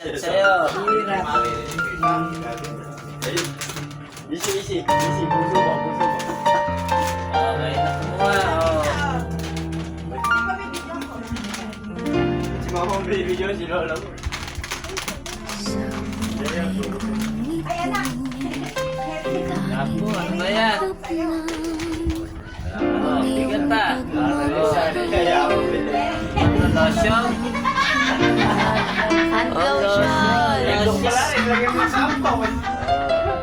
Sa'yo. Easy, puso mo. Okay, nakuha. Oh. Si mama ang baby yun, si lola mo. Naku, ano ba yan? Oh, bigat pa. Kaya ako Ano, lotion? Hand Oh, lotion. Ito pala, ilagay mo sa sampaw.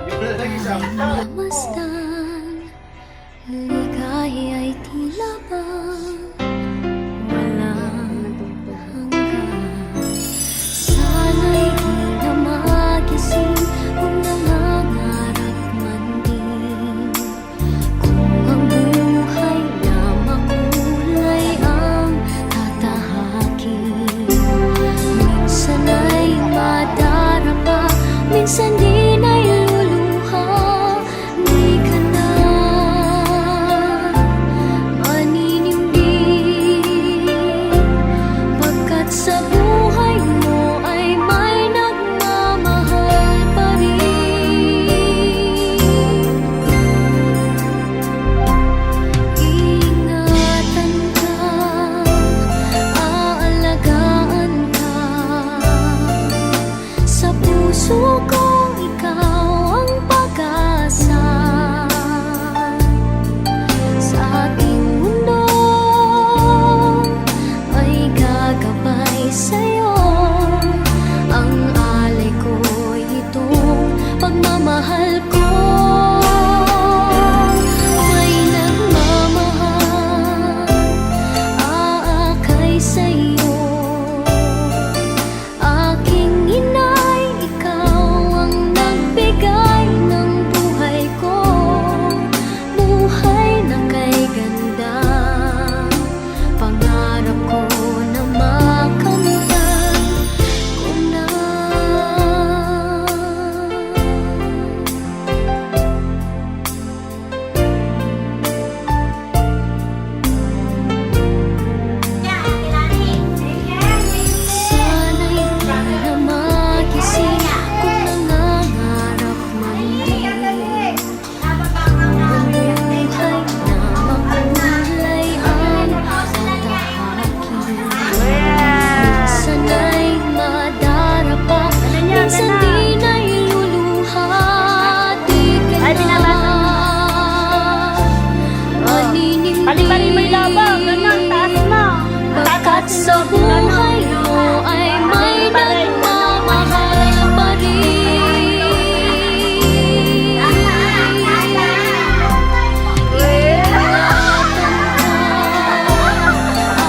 Yung lalagay sa sampaw. Masdan, ligaya'y tila ba walang hanggan. Sana'y di na magising kung nangangarap man din. Kung ang buhay na makulay ang tatahakin. Minsan ay madarapa, minsan di na'y luluha. Di ka na maninimbing, pagkat sa buhay mo ay may nagmamahal pa rin. Ingatan ka, aalagaan ka. Sa puso ko ikaw ang pag-asa. Sa ating mundo ay gagabay sa'yo. Ang alay ko'y itong pagmamahal ko. May nagmamahal, aakay sa'yo. Aking inay, ikaw ang nagbigay ng buhay ko. Buhay na kay ganda, pangarap ko na makamtan ko na. Sana'y di na magising kung nangangarap man din. Ang buhay na makulay ang tatahakin. Minsan ay madarapa, minsan di na'y luluha. Di ka na Pali-pali mo yung labang, ganun, taas mo. pagkat sa buhay mo ay may nagmamahal pa rin. Ingatan ka,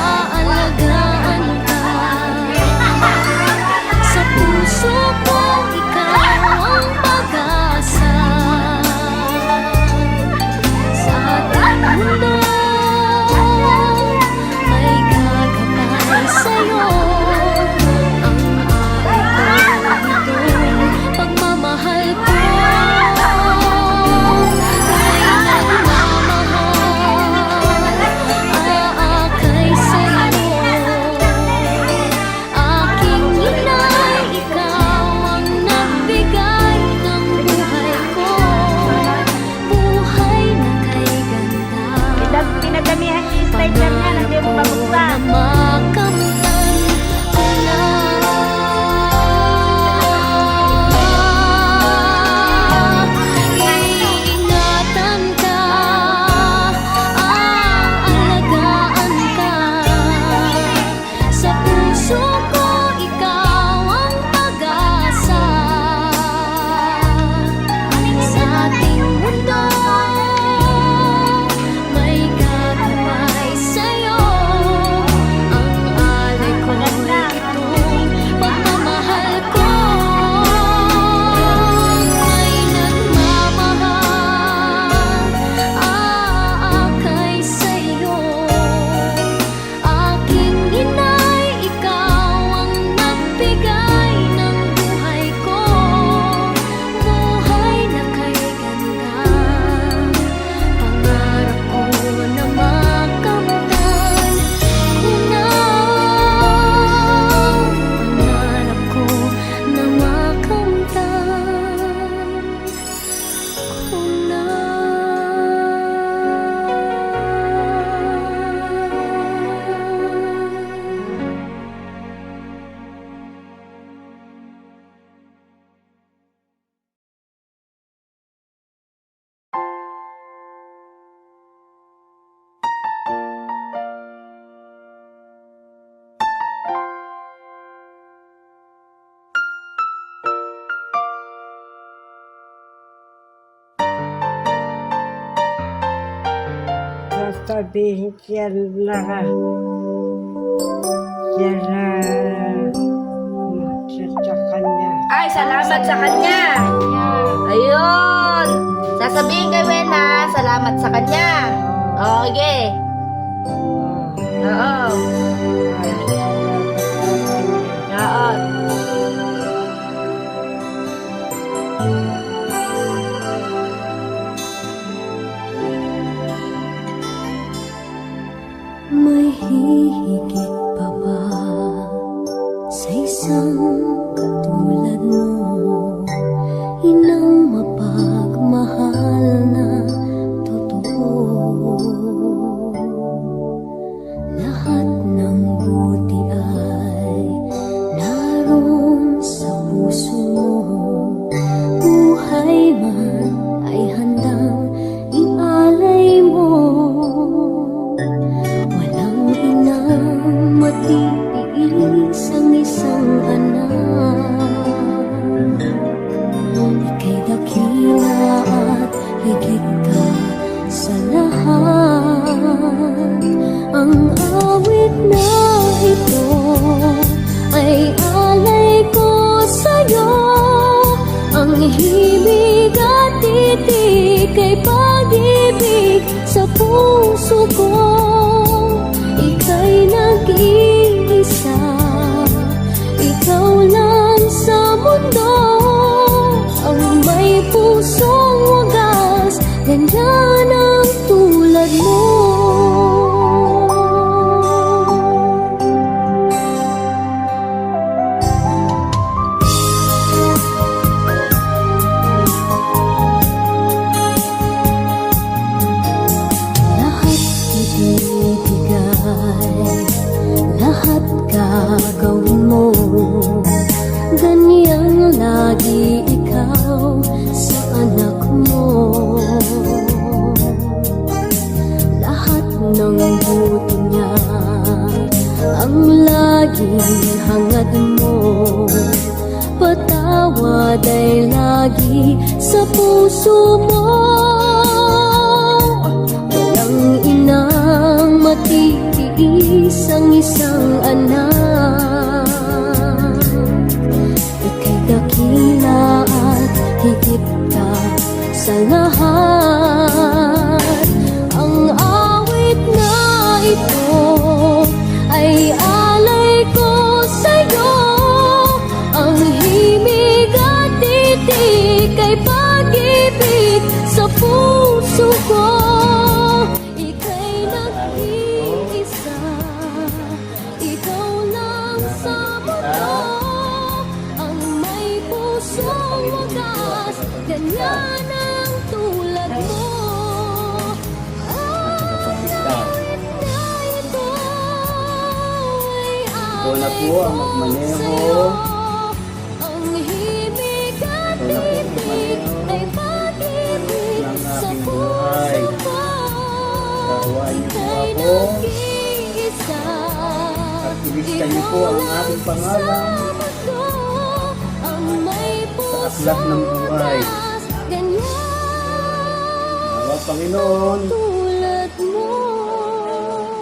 aalagaan ka. Sa puso ko ikaw ang pag-asa. Sa ating mundo ay gagabay sa'yo. sasabihin yan lahat. Yan sa kanya. Ay, salamat sa kanya. Ayun. Sasabihin kay Wena, salamat sa kanya. Okay. Oo. Oo. May hihigit pa ba sa isang katulad mo? Inang mapagmahal na totoo. Lahat ng buti ay naroon sa puso mo. Buhay man ay handang ialay mo. Walang inang matitiis ang isang anak. Ika'y dakila at higit ka sa lahat. Ang awit na ito ay alay ko sa'yo. Ang himig at titik ay pag-ibig sa puso ko. Ika'y nag-iisa, ikaw lang sa mundo. Ang may pusong wagas, ganyan ang tulad mo. Lahat ibibigay, lahat gagawin mo. Ganyan lagi ikaw sa anak mo. Lahat ng buti niya ang laging hangad mo. Patawad ay lagi sa puso mo. Walang inang matitiis ang isang anak. Ika'y dakila at higit ka sa lahat. Ang awit na ito ay alay ko sa'yo. Ang himig at titik ay pag-ibig sa puso ko. Ika'y nag-iisa, ikaw lang sa mundo. Ang may pusong wagas, ganyan ang tulad mo. Ang awit na ito ay Ikaw na po ang magmaneho. ang himig at Ikaw na po ang titik magmaneho ay pag-ibig ng sa aking puso buhay. ko. Kaawaan niyo po Ika'y ako nag-iisa, at ilistan niyo po ang aking pangalan ang may sa aklat ng buhay. puso ganyan Nawa Panginoon, tulad mo.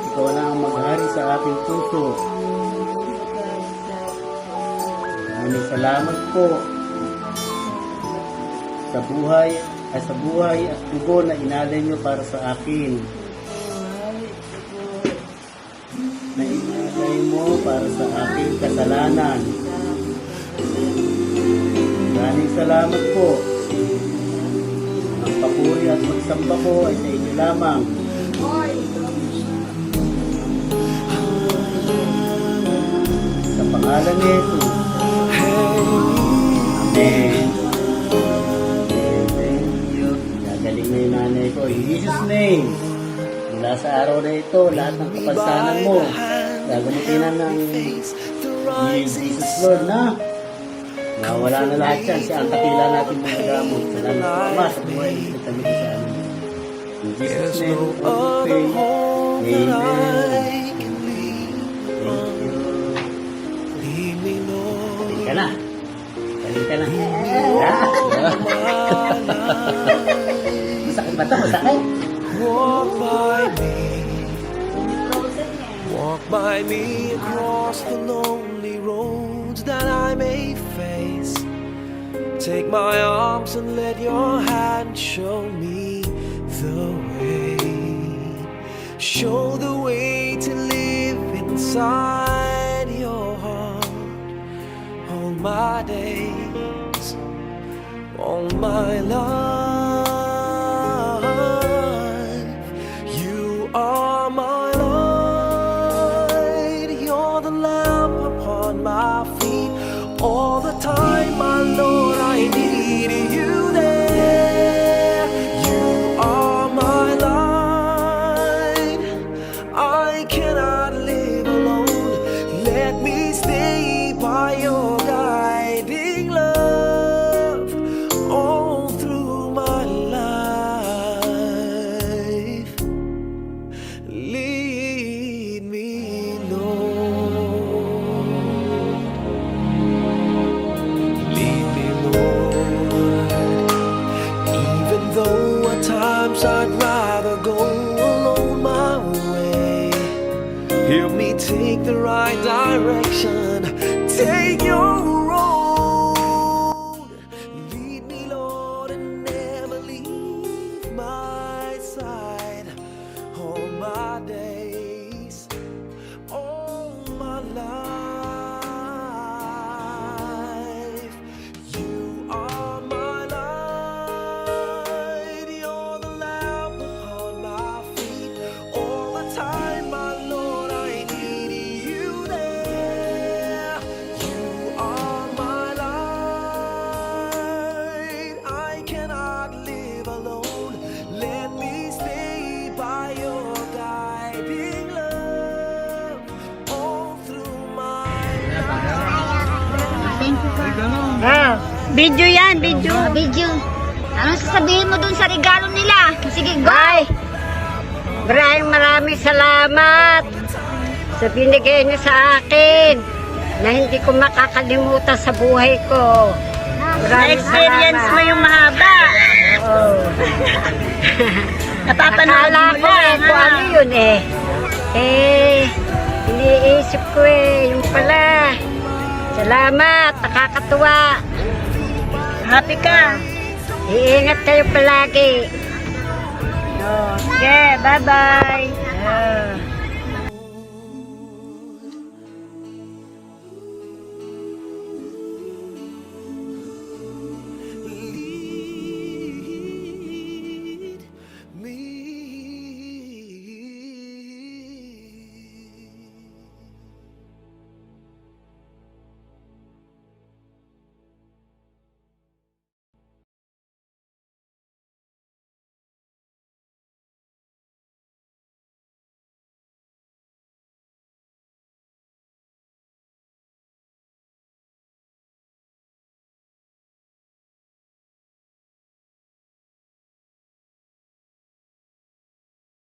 ikaw na ang maghari sa aking puso. Maraming salamat po sa buhay at dugo na inalay niyo para sa akin. Na inalay mo para sa aking kasalanan. Maraming salamat po. Ang papuri at magsamba ko ay sa inyo lamang. Sa pangalan ni Jesus. Amen. Thank you. Gagaling na yung nanay ko. In Jesus' name. Mula sa araw na ito, lahat ng kapansanan mo, gagamitin na ng ni Jesus Lord na nawala na lahat yan. Siya ang kakila natin mga gamot. Salamat po, Ama, sa buhay na kami sa amin. In Jesus' name, we pray. Amen. Thank you. Galing ka na. Galing ka na. Masakit ba ito? Masakit? Walk by me across the lonely roads that I may face. Take my arms and let your hand show me the way. Show the way to live inside your heart. All my days, all my life, you are my light. You're the lamp upon my feet. All the time, my Lord, I need you there. You are my light. I cannot live alone. Let me stay by your guiding love all through my life. Lead me, Lord. Lead me, Lord. Even though at times I'd rather go alone my way, help me take the right direction. Take your road. Lead me, Lord, and never leave my side. All my days, all my life, you are my light. You're the lamp upon my feet. All the time, my Lord, I need you there. You are my light. I cannot live alone. Let me stay by your guiding love all through my life. Video yan, video. Video. Anong sasabihin mo dun sa regalo nila? Sige, go! Maraming salamat sa binigay niyo sa akin na hindi ko makakalimutan sa buhay ko. Na-experience mo yung mahaba. Oo. Napapanood Akala mo ko lang. kung ano yun eh. Iniisip ko yung pala. Salamat, nakakatuwa. Happy ka. Iingat kayo palagi. Okay, bye-bye.